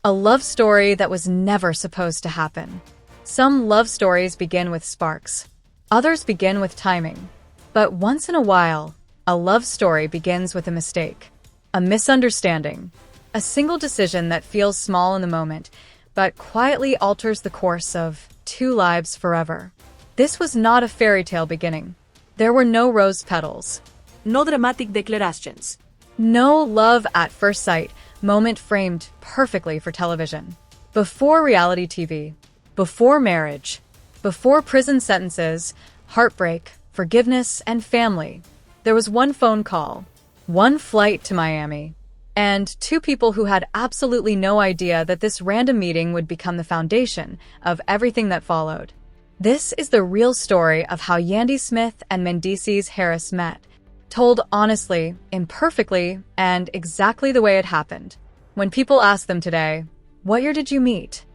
A love story that was never supposed to happen. Some love stories begin with sparks. Others begin with timing. But once in a while, a love story begins with a mistake. A misunderstanding. A single decision that feels small in the moment, but quietly alters the course of two lives forever. This was not a fairy tale beginning. There were no rose petals. No dramatic declarations. No love at first sight moment framed perfectly for television. Before reality TV, before marriage, before prison sentences, heartbreak, forgiveness, and family, there was one phone call, one flight to Miami, and two people who had absolutely no idea that this random meeting would become the foundation of everything that followed. This is the real story of how Yandy Smith and Mendeecees Harris met, told honestly, imperfectly, and exactly the way it happened. When people ask them today, "What year did you meet?"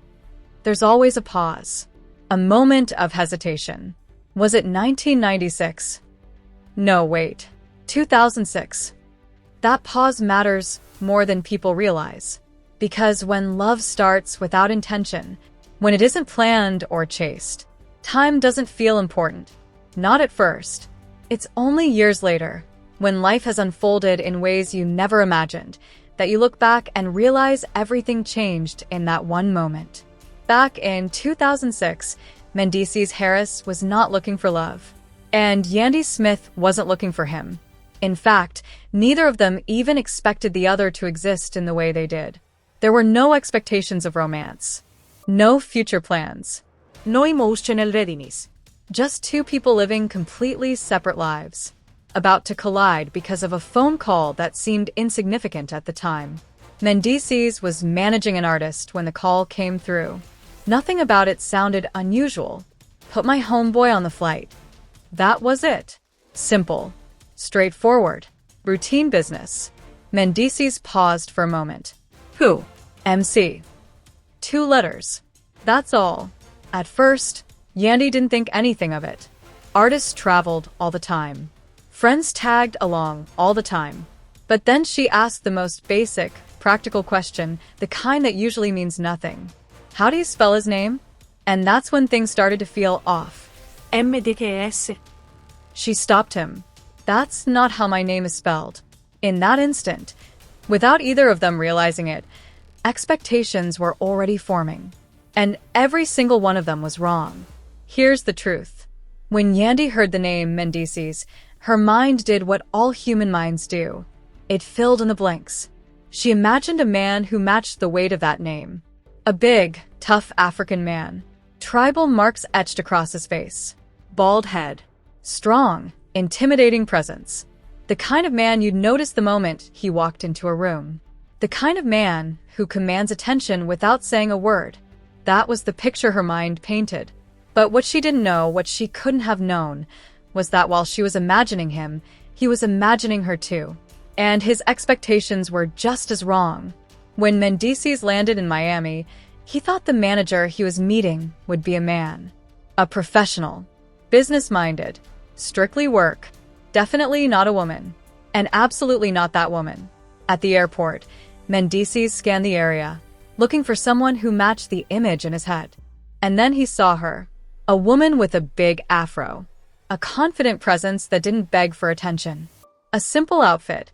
there's always a pause, a moment of hesitation. Was it 1996? No, wait, 2006. That pause matters more than people realize. Because when love starts without intention, when it isn't planned or chased, time doesn't feel important. Not at first. It's only years later, when life has unfolded in ways you never imagined, that you look back and realize everything changed in that one moment. Back in 2006, Mendeecees Harris was not looking for love, and Yandy Smith wasn't looking for him. In fact, neither of them even expected the other to exist in the way they did. There were no expectations of romance, no future plans, No emotional readiness. just two people living completely separate lives, about to collide because of a phone call that seemed insignificant at the time. Mendeecees was managing an artist when the call came through. Nothing about it sounded unusual. Put my homeboy on the flight. That was it. Simple. Straightforward. Routine business. Mendeecees paused for a moment. Who? MC. 2 letters. That's all. At first, Yandy didn't think anything of it. Artists traveled all the time. Friends tagged along all the time. But then she asked the most basic, practical question, the kind that usually means nothing. How do you spell his name? And that's when things started to feel off. Mendeecees. She stopped him. That's not how my name is spelled. In that instant, without either of them realizing it, expectations were already forming. And every single one of them was wrong. Here's the truth. When Yandy heard the name Mendeecees, her mind did what all human minds do. It filled in the blanks. She imagined a man who matched the weight of that name. A big, tough African man. Tribal marks etched across his face. Bald head. Strong, intimidating presence. The kind of man you'd notice the moment he walked into a room. The kind of man who commands attention without saying a word. That was the picture her mind painted. But what she didn't know, what she couldn't have known, was that while she was imagining him, he was imagining her too. And his expectations were just as wrong. When Mendeecees landed in Miami, he thought the manager he was meeting would be a man. A professional. Business-minded. Strictly work. Definitely not a woman. And absolutely not that woman. At the airport, Mendeecees scanned the area, looking for someone who matched the image in his head. And then he saw her. A woman with a big afro. A confident presence that didn't beg for attention. A simple outfit.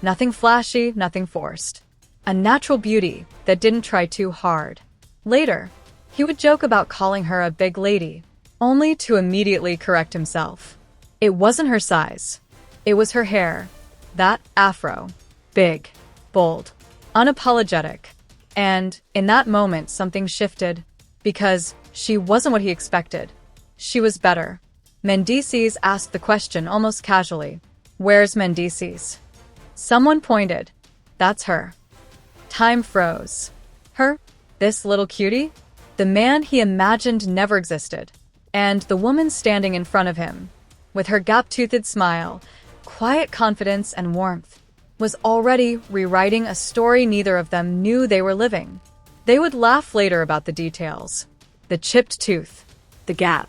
Nothing flashy, nothing forced. A natural beauty that didn't try too hard. Later, he would joke about calling her a big lady, only to immediately correct himself. It wasn't her size. It was her hair. That afro. Big. Bold. Unapologetic. And in that moment, something shifted. Because she wasn't what he expected. She was better. Mendeecees asked the question almost casually. Where's Mendeecees? Someone pointed. That's her. Time froze. Her? This little cutie? The man he imagined never existed. And the woman standing in front of him, with her gap-toothed smile, quiet confidence and warmth, was already rewriting a story neither of them knew they were living. They would laugh later about the details. The chipped tooth, the gap,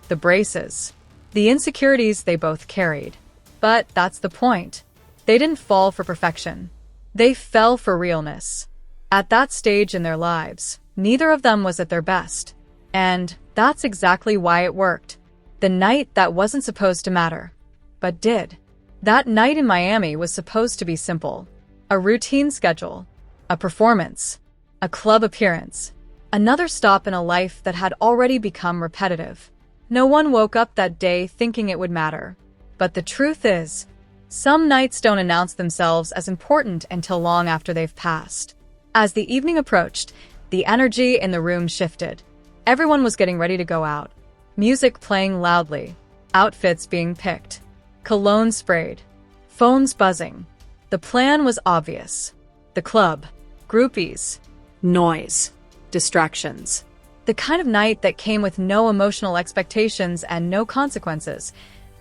the braces, the insecurities they both carried. But that's the point. They didn't fall for perfection. They fell for realness. At that stage in their lives, neither of them was at their best. And that's exactly why it worked. The night that wasn't supposed to matter, but did. That night in Miami was supposed to be simple. A routine schedule, a performance, a club appearance, another stop in a life that had already become repetitive. No one woke up that day thinking it would matter. But the truth is, some nights don't announce themselves as important until long after they've passed. As the evening approached, the energy in the room shifted. Everyone was getting ready to go out. Music playing loudly, outfits being picked, cologne sprayed, phones buzzing. The plan was obvious. The club, groupies, Noise. Distractions. the kind of night that came with no emotional expectations and no consequences.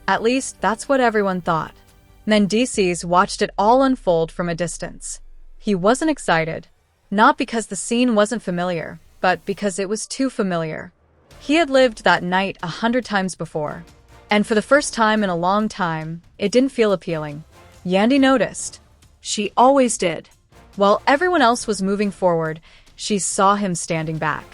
At least, that's what everyone thought. Mendeecees watched it all unfold from a distance. He wasn't excited, not because the scene wasn't familiar, but because it was too familiar. He had lived that night 100 times before, and for the first time in a long time, it didn't feel appealing. Yandy noticed. She always did. While everyone else was moving forward, she saw him standing back.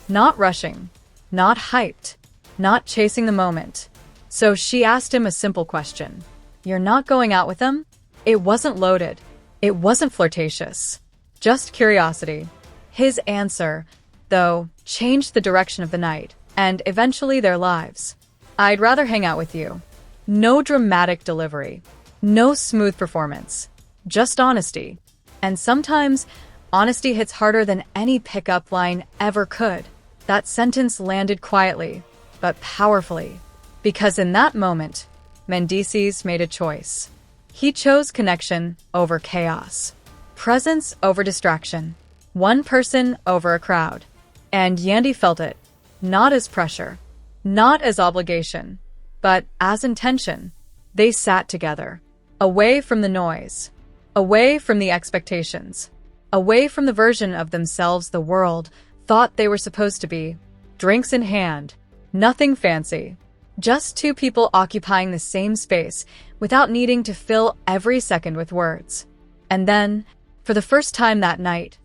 Not rushing, not hyped, not chasing the moment. So she asked him a simple question. "You're not going out with them?" It wasn't loaded. It wasn't flirtatious. Just curiosity. His answer, though, changed the direction of the night, and eventually their lives. "I'd rather hang out with you." No dramatic delivery. No smooth performance. Just honesty. And sometimes, honesty hits harder than any pickup line ever could. That sentence landed quietly, but powerfully. Because in that moment, Mendeecees made a choice. He chose connection over chaos. Presence over distraction. One person over a crowd. And Yandy felt it. Not as pressure. Not as obligation. But as intention. They sat together. Away from the noise. Away from the expectations. Away from the version of themselves the world thought they were supposed to be. Drinks in hand. Nothing fancy. Just two people occupying the same space without needing to fill every second with words. And then, for the first time that night,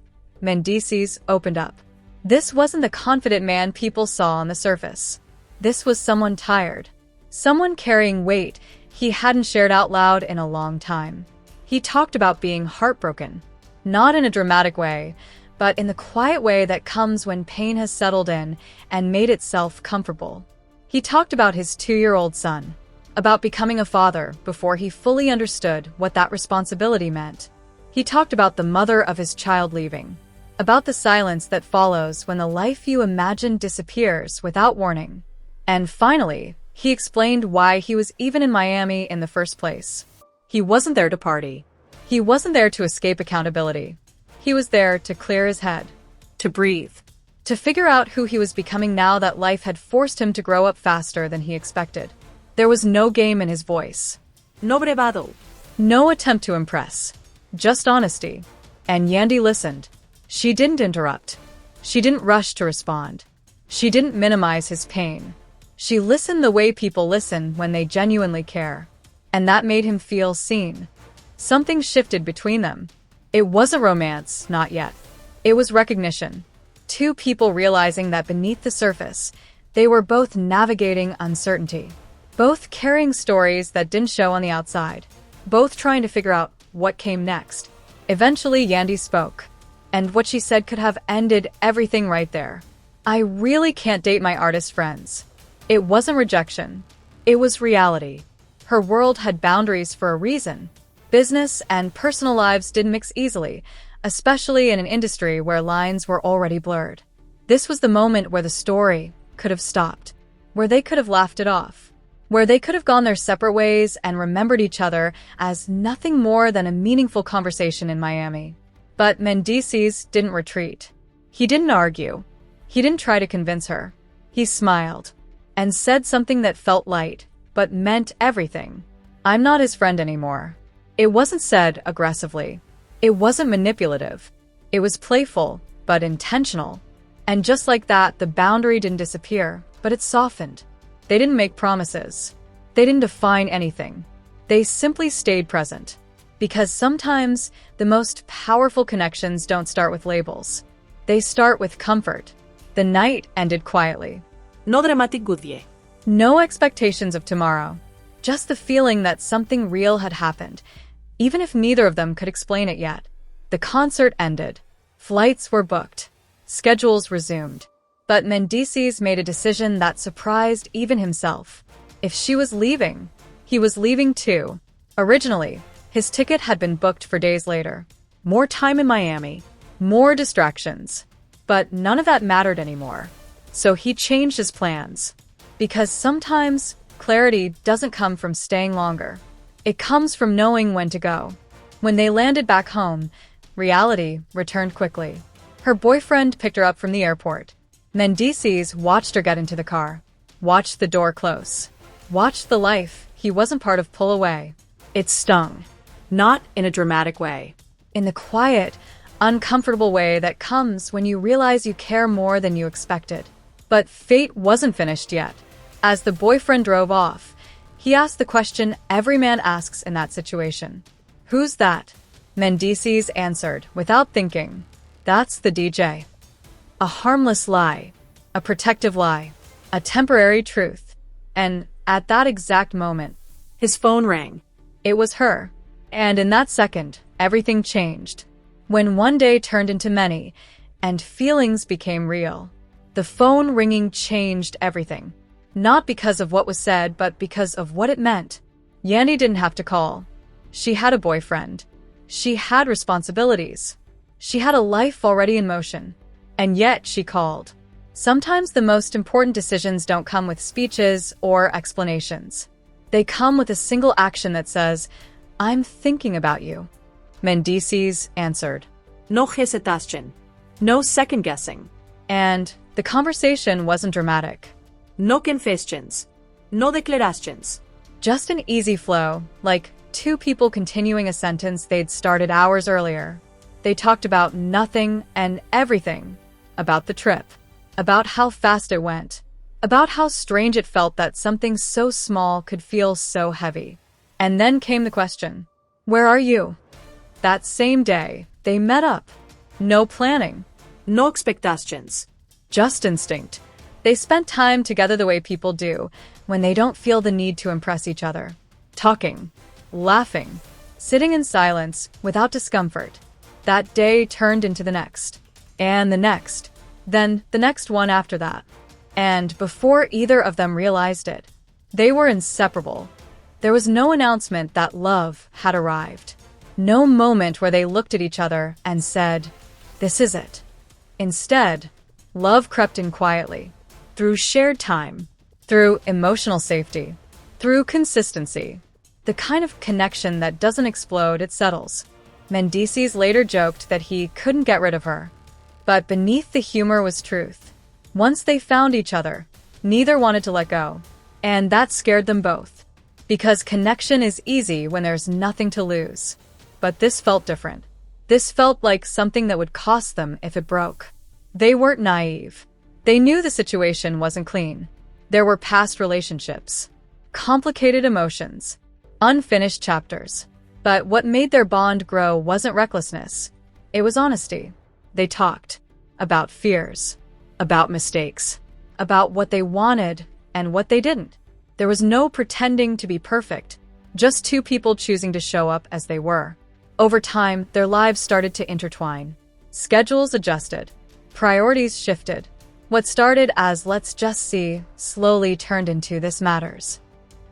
Mendeecees opened up. This wasn't the confident man people saw on the surface. This was someone tired. Someone carrying weight he hadn't shared out loud in a long time. He talked about being heartbroken. Not in a dramatic way, but in the quiet way that comes when pain has settled in and made itself comfortable. He talked about his 2-year-old son, about becoming a father before he fully understood what that responsibility meant. He talked about the mother of his child leaving, about the silence that follows when the life you imagine disappears without warning. And finally, he explained why he was even in Miami in the first place. He wasn't there to party. He wasn't there to escape accountability. He was there to clear his head, To breathe. to figure out who he was becoming now that life had forced him to grow up faster than he expected. There was no game in his voice. No bravado. No attempt to impress. Just honesty. And Yandy listened. She didn't interrupt. She didn't rush to respond. She didn't minimize his pain. She listened the way people listen when they genuinely care. And that made him feel seen. Something shifted between them. It wasn't romance, not yet. It was recognition. Two people realizing that beneath the surface, they were both navigating uncertainty. Both carrying stories that didn't show on the outside. Both trying to figure out what came next. Eventually, Yandy spoke. And what she said could have ended everything right there. "I really can't date my artist friends." It wasn't rejection. It was reality. Her world had boundaries for a reason. Business and personal lives didn't mix easily, especially in an industry where lines were already blurred. This was the moment where the story could have stopped, where they could have laughed it off, where they could have gone their separate ways and remembered each other as nothing more than a meaningful conversation in Miami. But Mendeecees didn't retreat. He didn't argue. He didn't try to convince her. He smiled and said something that felt light, but meant everything. "I'm not his friend anymore." It wasn't said aggressively. It wasn't manipulative. It was playful, but intentional. And just like that, the boundary didn't disappear, but it softened. They didn't make promises. They didn't define anything. They simply stayed present. Because sometimes the most powerful connections don't start with labels. They start with comfort. The night ended quietly. No dramatic goodbye. No expectations of tomorrow. Just the feeling that something real had happened, even if neither of them could explain it yet. The concert ended. Flights were booked. Schedules resumed. But Mendeecees made a decision that surprised even himself. If she was leaving, he was leaving too. Originally, his ticket had been booked for days later. More time in Miami. More distractions. But none of that mattered anymore. So he changed his plans. Because sometimes clarity doesn't come from staying longer. It comes from knowing when to go. When they landed back home, reality returned quickly. Her boyfriend picked her up from the airport. Mendeecees watched her get into the car. Watched the door close. Watched the life he wasn't part of pull away. It stung. Not in a dramatic way. In the quiet, uncomfortable way that comes when you realize you care more than you expected. But fate wasn't finished yet. As the boyfriend drove off, he asked the question every man asks in that situation. Who's that? Mendeecees answered without thinking. That's the DJ. A harmless lie. A protective lie. A temporary truth. And at that exact moment, his phone rang. It was her. And in that second, everything changed. When one day turned into many, and feelings became real. The phone ringing changed everything. Not because of what was said, but because of what it meant. Yandy didn't have to call. She had a boyfriend. She had responsibilities. She had a life already in motion. And yet she called. Sometimes the most important decisions don't come with speeches or explanations. They come with a single action that says, I'm thinking about you. Mendeecees answered. No hesitation. No second guessing. And the conversation wasn't dramatic. No confessions. No declarations. Just an easy flow, like two people continuing a sentence they'd started hours earlier. They talked about nothing and everything. About the trip. About how fast it went. About how strange it felt that something so small could feel so heavy. And then came the question, where are you? That same day, they met up. No planning. No expectations. Just instinct. They spent time together the way people do when they don't feel the need to impress each other. Talking. Laughing. Sitting in silence without discomfort. That day turned into the next. And the next. Then the next one after that. And before either of them realized it, they were inseparable. There was no announcement that love had arrived. No moment where they looked at each other and said, this is it. Instead, love crept in quietly, through shared time, through emotional safety, through consistency. The kind of connection that doesn't explode, it settles. Mendeecees later joked that he couldn't get rid of her. But beneath the humor was truth. Once they found each other, neither wanted to let go. And that scared them both. Because connection is easy when there's nothing to lose. But this felt different. This felt like something that would cost them if it broke. They weren't naive. They knew the situation wasn't clean. There were past relationships, complicated emotions, unfinished chapters. But what made their bond grow wasn't recklessness. It was honesty. They talked about fears, about mistakes, about what they wanted and what they didn't. There was no pretending to be perfect, just two people choosing to show up as they were. Over time, their lives started to intertwine. Schedules adjusted. Priorities shifted. What started as let's just see slowly turned into this matters.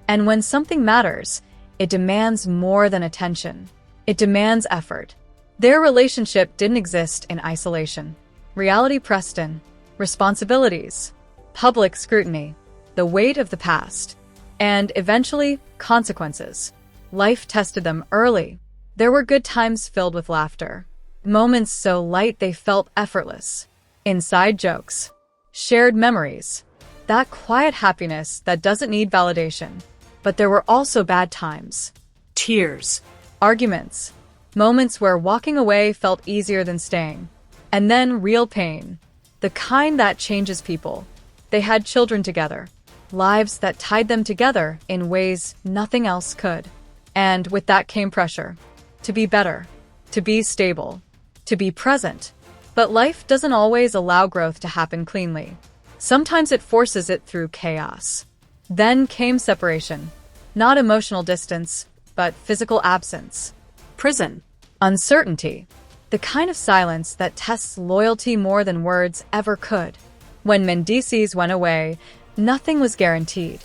And when something matters, it demands more than attention. It demands effort. Their relationship didn't exist in isolation. Reality pressed in. Responsibilities. Public scrutiny. The weight of the past. And eventually, consequences. Life tested them early. There were good times filled with laughter. Moments so light they felt effortless. Inside jokes. Shared memories. That quiet happiness that doesn't need validation. But there were also bad times. Tears. Arguments. Moments where walking away felt easier than staying. And then real pain. The kind that changes people. They had children together. Lives that tied them together in ways nothing else could. And with that came pressure. to be better, to be stable, to be present. But life doesn't always allow growth to happen cleanly. Sometimes it forces it through chaos. Then came separation. Not emotional distance, but physical absence. Prison. Uncertainty. The kind of silence that tests loyalty more than words ever could. When Mendeecees went away, nothing was guaranteed.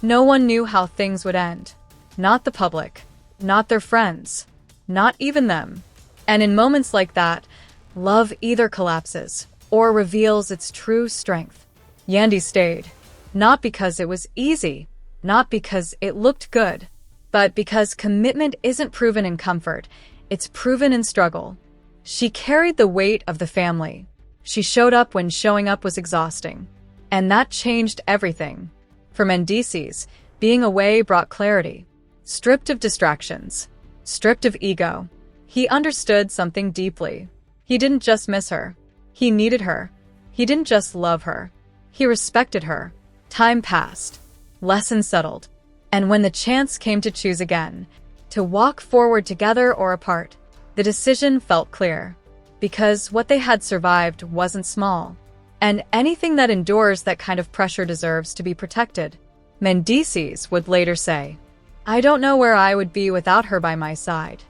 No one knew how things would end. Not the public, not their friends, not even them. And in moments like that, love either collapses or reveals its true strength. Yandy stayed, not because it was easy, not because it looked good, but because commitment isn't proven in comfort, it's proven in struggle. She carried the weight of the family. She showed up when showing up was exhausting. And that changed everything. For Mendeecees, being away brought clarity. Stripped of distractions. Stripped of ego. He understood something deeply. He didn't just miss her. He needed her. He didn't just love her. He respected her. Time passed. Lessons settled. And when the chance came to choose again, to walk forward together or apart, the decision felt clear. Because what they had survived wasn't small. And anything that endures that kind of pressure deserves to be protected. Mendeecees would later say, "I don't know where I would be without her by my side."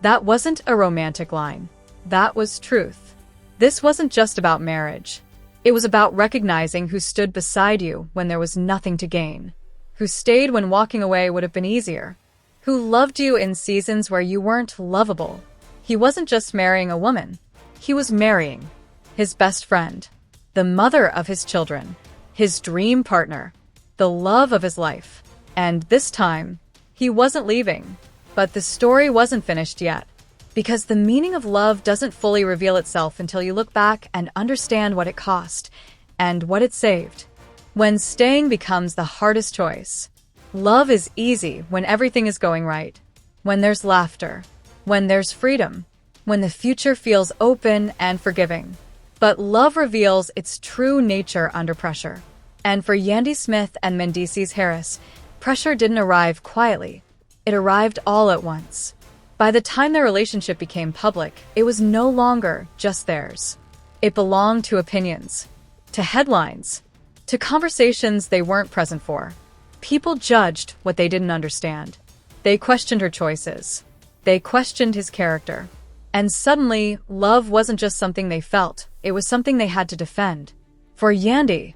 That wasn't a romantic line. That was truth. This wasn't just about marriage. It was about recognizing who stood beside you when there was nothing to gain, who stayed when walking away would have been easier, who loved you in seasons where you weren't lovable. He wasn't just marrying a woman. He was marrying his best friend, the mother of his children, his dream partner, the love of his life. And this time, he wasn't leaving. But the story wasn't finished yet. Because the meaning of love doesn't fully reveal itself until you look back and understand what it cost and what it saved. When staying becomes the hardest choice. Love is easy when everything is going right. When there's laughter. When there's freedom. When the future feels open and forgiving. But love reveals its true nature under pressure. And for Yandy Smith and Mendeecees Harris, pressure didn't arrive quietly. It arrived all at once. By the time their relationship became public, it was no longer just theirs. It belonged to opinions, to headlines, to conversations they weren't present for. People judged what they didn't understand. They questioned her choices. They questioned his character. And suddenly, love wasn't just something they felt, it was something they had to defend. For Yandy,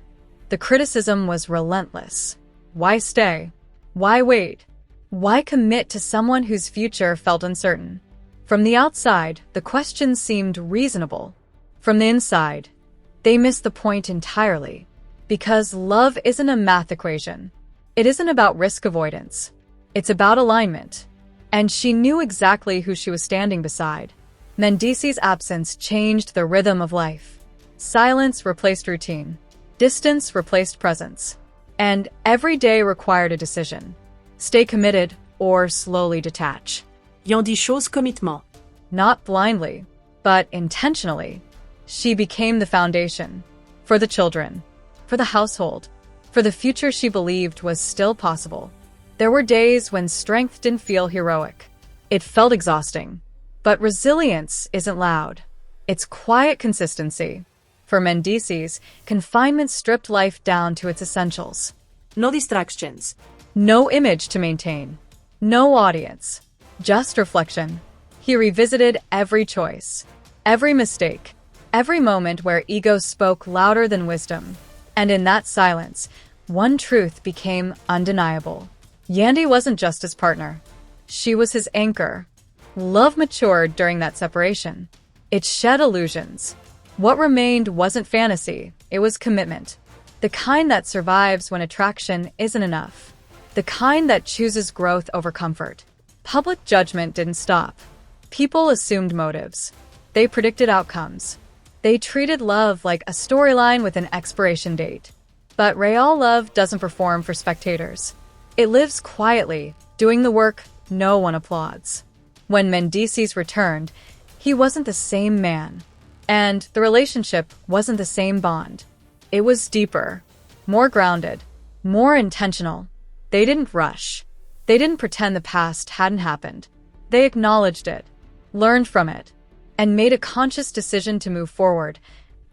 the criticism was relentless. Why stay? Why wait? Why commit to someone whose future felt uncertain? From the outside, the questions seemed reasonable. From the inside, they missed the point entirely. Because love isn't a math equation. It isn't about risk avoidance. It's about alignment. And she knew exactly who she was standing beside. Mendeecees' absence changed the rhythm of life. Silence replaced routine. Distance replaced presence. And every day required a decision. Stay committed or slowly detach. Yandy chose commitment. Not blindly, but intentionally. She became the foundation. For the children. For the household. For the future she believed was still possible. There were days when strength didn't feel heroic. It felt exhausting. But resilience isn't loud. It's quiet consistency. For Mendeecees, confinement stripped life down to its essentials. No distractions. No image to maintain. No audience. Just reflection. He revisited every choice. Every mistake. Every moment where ego spoke louder than wisdom. And in that silence, one truth became undeniable. Yandy wasn't just his partner. She was his anchor. Love matured during that separation. It shed illusions. What remained wasn't fantasy, it was commitment. The kind that survives when attraction isn't enough. The kind that chooses growth over comfort. Public judgment didn't stop. People assumed motives. They predicted outcomes. They treated love like a storyline with an expiration date. But real love doesn't perform for spectators. It lives quietly, doing the work no one applauds. When Mendeecees returned, he wasn't the same man. And the relationship wasn't the same bond. It was deeper, more grounded, more intentional. They didn't rush. They didn't pretend the past hadn't happened. They acknowledged it. learned from it, and made a conscious decision to move forward,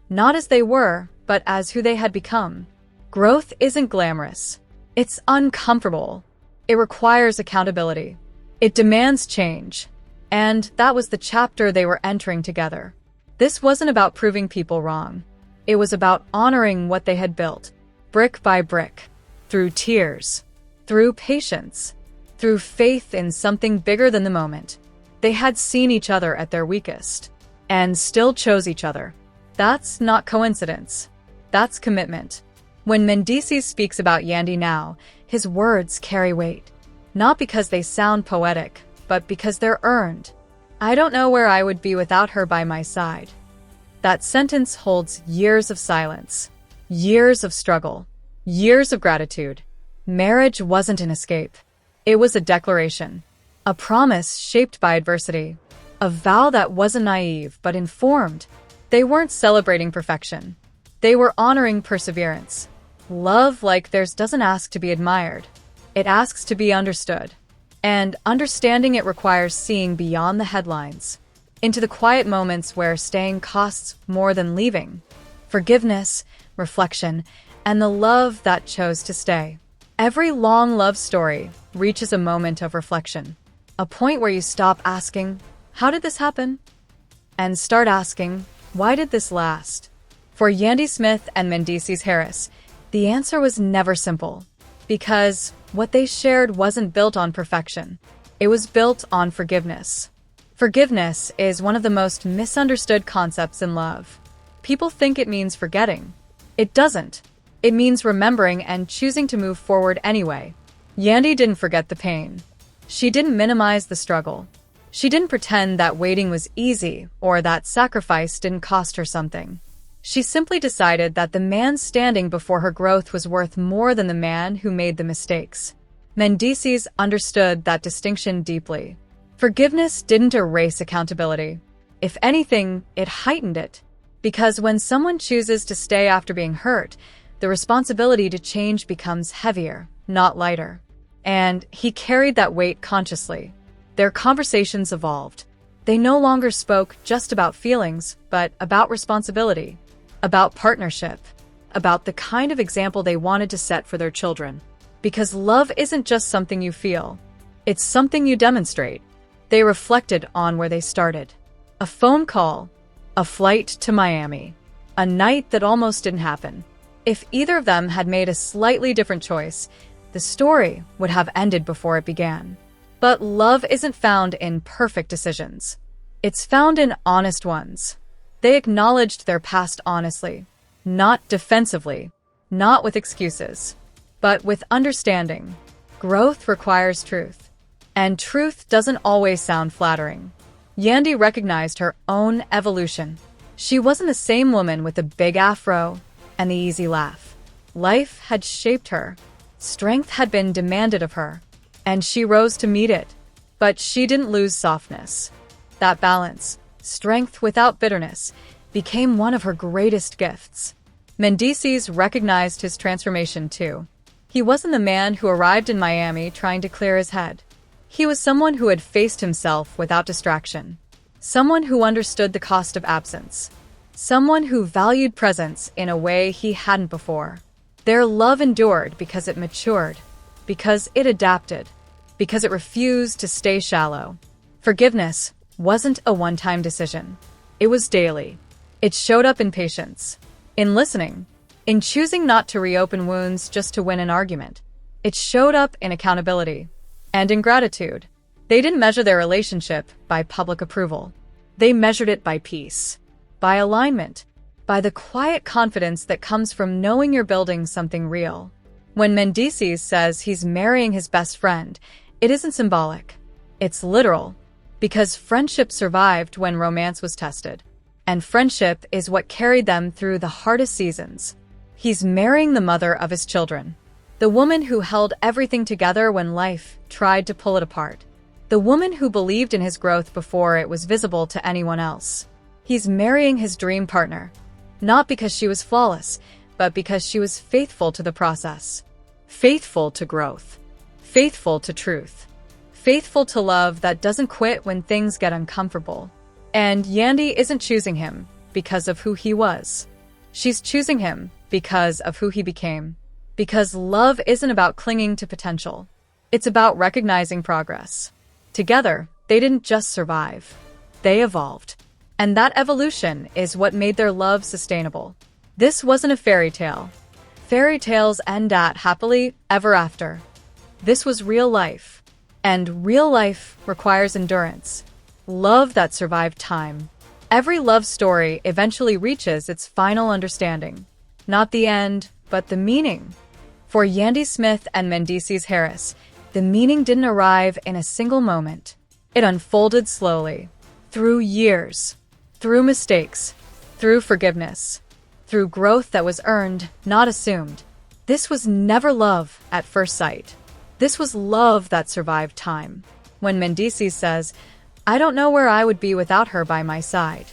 not as they were, but as who they had become. Growth isn't glamorous. It's uncomfortable. It requires accountability. It demands change. And that was the chapter they were entering together. This wasn't about proving people wrong. It was about honoring what they had built, brick by brick, through tears, through patience, through faith in something bigger than the moment. They had seen each other at their weakest, and still chose each other. That's not coincidence. That's commitment. When Mendeecees speaks about Yandy now, his words carry weight. Not because they sound poetic, but because they're earned. I don't know where I would be without her by my side. That sentence holds years of silence, years of struggle, years of gratitude. Marriage wasn't an escape. It was a declaration, a promise shaped by adversity, a vow that wasn't naive but informed. They weren't celebrating perfection. They were honoring perseverance. Love like theirs doesn't ask to be admired. It asks to be understood. And understanding it requires seeing beyond the headlines, into the quiet moments where staying costs more than leaving. Forgiveness, reflection, and the love that chose to stay. Every long love story reaches a moment of reflection, a point where you stop asking, "How did this happen?" and start asking, "Why did this last?" For Yandy Smith and Mendeecees Harris, the answer was never simple, because what they shared wasn't built on perfection. It was built on forgiveness. Forgiveness is one of the most misunderstood concepts in love. People think it means forgetting. It doesn't. It means remembering and choosing to move forward anyway. Yandy didn't forget the pain. She didn't minimize the struggle. She didn't pretend that waiting was easy or that sacrifice didn't cost her something. She simply decided that the man standing before her growth was worth more than the man who made the mistakes. Mendeecees understood that distinction deeply. Forgiveness didn't erase accountability. If anything, it heightened it. Because when someone chooses to stay after being hurt, the responsibility to change becomes heavier, not lighter. And he carried that weight consciously. Their conversations evolved. They no longer spoke just about feelings, but about responsibility, about partnership, about the kind of example they wanted to set for their children. Because love isn't just something you feel. It's something you demonstrate. They reflected on where they started. A phone call, a flight to Miami, a night that almost didn't happen. If either of them had made a slightly different choice, the story would have ended before it began. But love isn't found in perfect decisions. It's found in honest ones. They acknowledged their past honestly, not defensively, not with excuses, but with understanding. Growth requires truth, and truth doesn't always sound flattering. Yandy recognized her own evolution. She wasn't the same woman with the big afro and the easy laugh. Life had shaped her. Strength had been demanded of her, and she rose to meet it. But she didn't lose softness. That balance, strength without bitterness, became one of her greatest gifts. Mendeecees recognized his transformation too. He wasn't the man who arrived in Miami trying to clear his head. He was someone who had faced himself without distraction. Someone who understood the cost of absence. Someone who valued presence in a way he hadn't before. Their love endured because it matured, because it adapted, because it refused to stay shallow. Forgiveness wasn't a one-time decision. It was daily. It showed up in patience, in listening, in choosing not to reopen wounds just to win an argument. It showed up in accountability and in gratitude. They didn't measure their relationship by public approval. They measured it by peace, by alignment, by the quiet confidence that comes from knowing you're building something real. When Mendeecees says he's marrying his best friend, it isn't symbolic. It's literal. Because friendship survived when romance was tested. And friendship is what carried them through the hardest seasons. He's marrying the mother of his children. The woman who held everything together when life tried to pull it apart. The woman who believed in his growth before it was visible to anyone else. He's marrying his dream partner. Not because she was flawless, but because she was faithful to the process. Faithful to growth. Faithful to truth. faithful to love that doesn't quit when things get uncomfortable. And Yandy isn't choosing him because of who he was. She's choosing him because of who he became. Because love isn't about clinging to potential. It's about recognizing progress. Together, they didn't just survive. They evolved. And that evolution is what made their love sustainable. This wasn't a fairy tale. Fairy tales end at happily ever after. This was real life. And real life requires endurance. Love that survived time. Every love story eventually reaches its final understanding. Not the end, but the meaning. For Yandy Smith and Mendeecees Harris, the meaning didn't arrive in a single moment. It unfolded slowly, through years, through mistakes, through forgiveness, through growth that was earned, not assumed. This was never love at first sight. This was love that survived time. When Mendeecees says, "I don't know where I would be without her by my side,"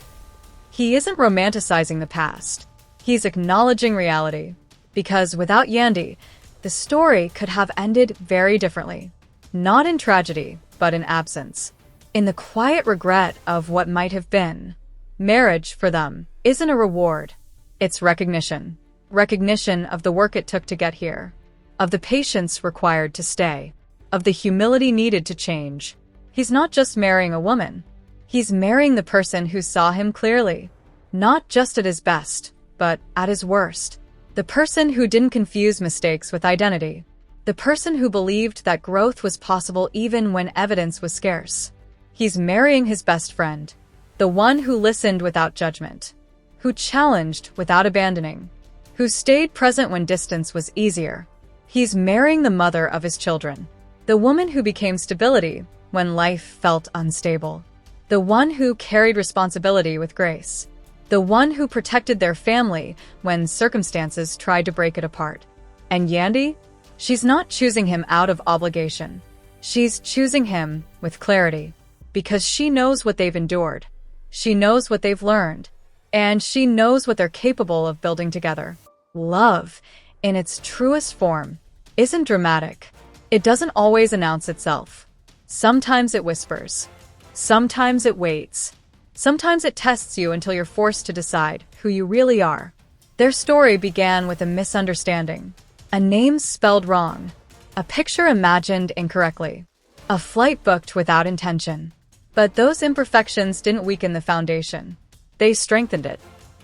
he isn't romanticizing the past. He's acknowledging reality. Because without Yandy, the story could have ended very differently. Not in tragedy, but in absence. In the quiet regret of what might have been. Marriage, for them, isn't a reward. It's recognition. Recognition of the work it took to get here. Of the patience required to stay. Of the humility needed to change. He's not just marrying a woman. He's marrying the person who saw him clearly. Not just at his best, but at his worst. The person who didn't confuse mistakes with identity. The person who believed that growth was possible even when evidence was scarce. He's marrying his best friend. The one who listened without judgment. Who challenged without abandoning. Who stayed present when distance was easier. He's marrying the mother of his children. The woman who became stability when life felt unstable. The one who carried responsibility with grace. The one who protected their family when circumstances tried to break it apart. And Yandy? She's not choosing him out of obligation. She's choosing him with clarity. Because she knows what they've endured. She knows what they've learned. And she knows what they're capable of building together. Love, in its truest form, isn't dramatic. It doesn't always announce itself. Sometimes it whispers. Sometimes it waits. Sometimes it tests you until you're forced to decide who you really are. Their story began with a misunderstanding. A name spelled wrong. A picture imagined incorrectly. A flight booked without intention. But those imperfections didn't weaken the foundation. They strengthened it.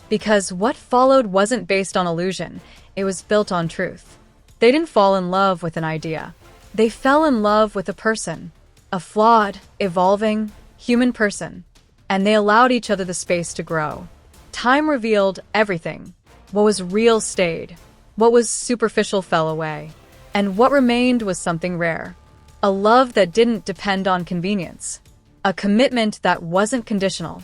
Because what followed wasn't based on illusion, it was built on truth. They didn't fall in love with an idea. They fell in love with a person. A flawed, evolving, human person. And they allowed each other the space to grow. Time revealed everything. What was real stayed. What was superficial fell away. And what remained was something rare. A love that didn't depend on convenience. A commitment that wasn't conditional.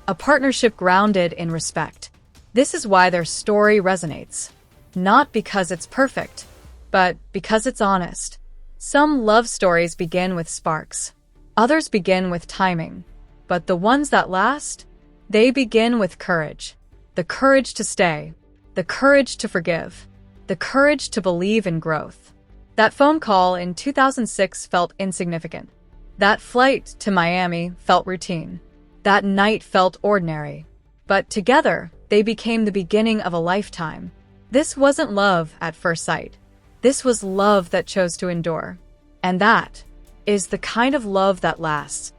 A partnership grounded in respect. This is why their story resonates. Not because it's perfect, but because it's honest. Some love stories begin with sparks. Others begin with timing. But the ones that last, they begin with courage. The courage to stay. The courage to forgive. The courage to believe in growth. That phone call in 2006 felt insignificant. That flight to Miami felt routine. That night felt ordinary. But together, they became the beginning of a lifetime. This wasn't love at first sight. This was love that chose to endure. And that is the kind of love that lasts.